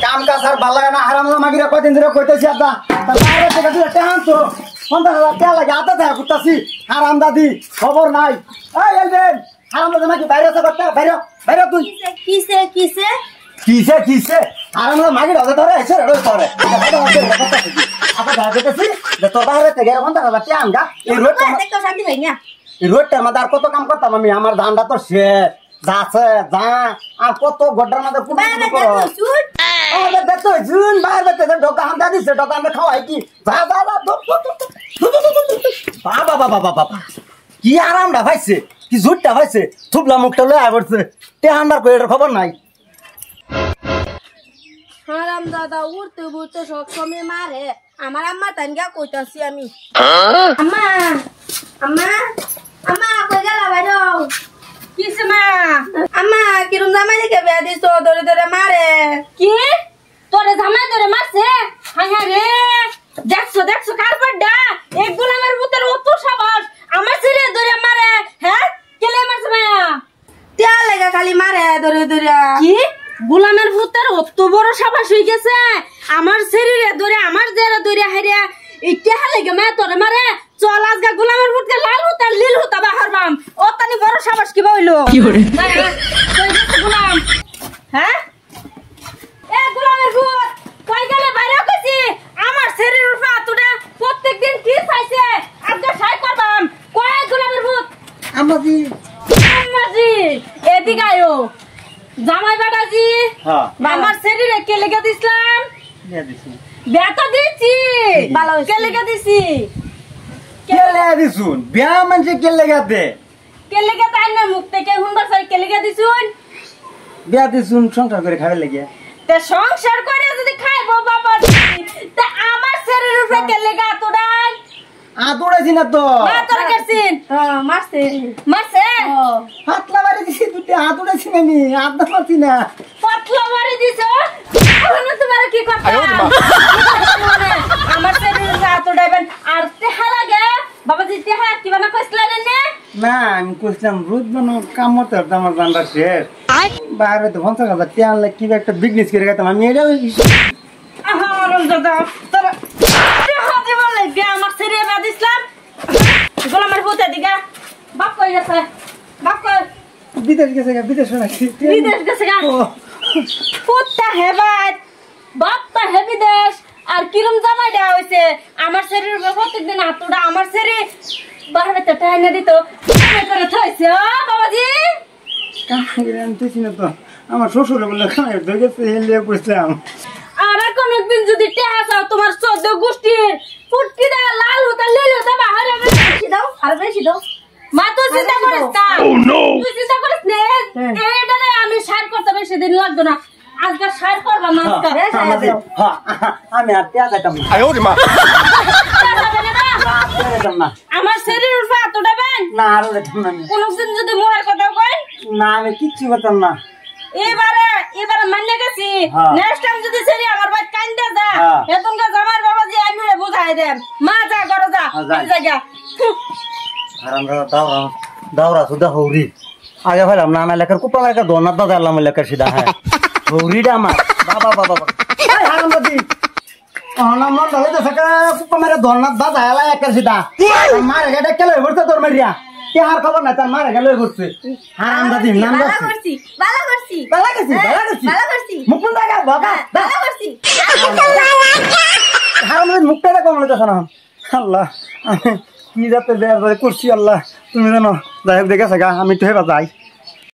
কাম কাজ আর ভালো লাগে না হারামজাদা মাগিরা কয়দিন ধরে কইতেছি আপনা তার বাইরে থেকে তুই টেহান তো 50,000 টাকা লাগে আতা থাকে কুতাছি হারামদাদি খবর নাই এই এলবেন হারামজাদা মাগি বাইরে আছে করতে বাইরে বাইরে তুই কিসে কিসে কিসে কিসে হারামজাদা মাগি রাজা ধরে এসে রই করে আপা দাঁড়াতেছি যে তোর বাইরে থেকে 50,000 টাকা আমগা এই রোডটা দেখো শান্তি ভাই না এই রোডটার মধ্যে আর কত কাম করতাম আমি আমার ধানটা তো শেষ যাচ্ছে যা আর কত গোড্ডার মধ্যে পুরো করো আরে দেখো জুন বাইরে থেকে ঢোকা হাম দাদিছে ঢোকা আমরা খাওয়াই কি যা যা যা বাবা বাবা বাবা কি আরামটা ভাইছে কি জুটটা ভাইছে থুবলা মুখটা লয়ে আইবছে তে আমার কইর খবর নাই হারাম দাদা উড়তে উড়তে সব সময় মারে আমার আম্মা তানগা কইতাছি আমি আম্মা আম্মা আম্মা কই গেলা বাইরো কিসে মা আম্মা কিরম জামাই লিখে বিয়া দিছো ধরে ধরে মারে কি তোরে জামাই ধরে মারছে হায় হায় রে দেখছো দেখছো কার পড়ডা এক গোলামের পুতের অত সাবাস আমার ছেলে ধরে মারে হ্যাঁ কেলে মারছে মায়া তিয়া লাগা খালি মারে ধরে ধরে কি গোলামের পুতের অত বড় সাবাস হই গেছে আমার শরীরে ধরে আমার দেরে ধরে হারিয়া ইটা লাগে মা তোরে মারে চল আজকে গোলামের পুতকে লাল হতা লীল হতা বাহারবাম ও তানি বড় সাবাস কি হইলো কি করে গোলাম হ্যাঁ এ গোলামের পুত কই গেলে বাইরে কইছি আমার শরীরের উপর আতুটা প্রত্যেকদিন কি চাইছে আজকে সাই করবাম কই গোলামের পুত আমাজি আমাজি এদিকে আয়ো জামাই বাবাজি হ্যাঁ আমার শরীরে কে লেগে দিছলাম নিয়ে দিছি বেটা দিছি ভালো কে লেগে দিছি কে লেগে দিছুন বিয়া মানে কে লেগে দে কে লেগে তাই না মুখ থেকে হুন্ডা সই কে লেগে দিছুন বিয়া দিছুন সংসার করে খাবে লাগে তে সংসার করে যদি খাইবো বাবা তে আমার শরীরের উপরে কে লেগে আতড়াই আদুড়াইছি না তো মা তোরা করছিন হ্যাঁ মারছে মারছে হাতলা মারি দিছি দুটো আদুড়াইছি না আমি আদা মারছি না পাতলা মারি দিছো এখন তোমার কি কথা আমার শরীরের উপরে আতড়াইবেন আর তেহা লাগে বাবাজি তেহা কি বানা কইছলা না না আমি কইছিলাম রোজ বানো কাম মতো আমার জানটা শেষ বাইরে তো 50,000 টাকা লাগে কি একটা বিজনেস করে গেতাম আমি এটাও আহা দাদা তোরা তেহা দিব লাগে আমার শরীরে বাদ ইসলাম গোলামের পুতে দিগা বাপ কই গেছে বাপ কই বিদেশ গেছে বিদেশ নাকি বিদেশ গেছে গা পুত্তা হেবাত বাপটা হেবি দেশ আর কিরম জামাই দেওয়া হয়েছে আমার শরীরের উপর প্রত্যেকদিন হাতুড়া আমার শরীর বারবে তো টাইনা দিত করে থইছে ও বাবাজি আমি তুই না তো আমার শ্বশুরে বলে খাই ধরে গেছে হেলিয়ে কইছিলাম আর কোনদিন যদি টেহা চাও তোমার 14 গোষ্ঠীর ফুটকি দা লাল হতা লীল হতা বাহারে বেশি দাও আর বেশি দাও মা তো চিন্তা করিস না তুই চিন্তা করিস না এইটারে আমি সার করতে বেশি দিন লাগবে না আজকে সার করবা না আজকে আমি আর পেয়া যাইতাম না আয় ওরে মা আমার শরীর উপর আতড়াবেন না আর যাইতাম না কোনদিন যদি মরার কথা কই না আমি কিচ্ছু করতাম না এবারে মানলে গেছি নেক্সট টাইম যদি সেরি আমার ভাই কাইন্দা যা এতনকা জামার বাবাজি আমি বুঝাই দেন মা যা করো যা জায়গা আর আমরা দাওরা সুদা হৌরি আগে ভাইলাম না আমার এলাকার কুপা এলাকার দোনার দাদা এলাম এলাকার সিধা হ্যাঁ হৌরিটা আমার বাবা বাবা বাবা হারামজাদি অনামন ধরে তো সকা কুপা মেরে দোনার দাদা এলা এলাকার সিধা মার গাটা কেলে ভরতে তোর মারিয়া কে আর খবর না তার মার গেলে ভরতে হারামজাদি নাম করছি ভালো করছি মুকুন দাগা বাবা ভালো করছি হারামজাদি মুখটা কমলে দেখো না আল্লাহ কি যাতে বের করছি আল্লাহ তুমি জানো যাই হোক দেখে আমি তো হেবা যাই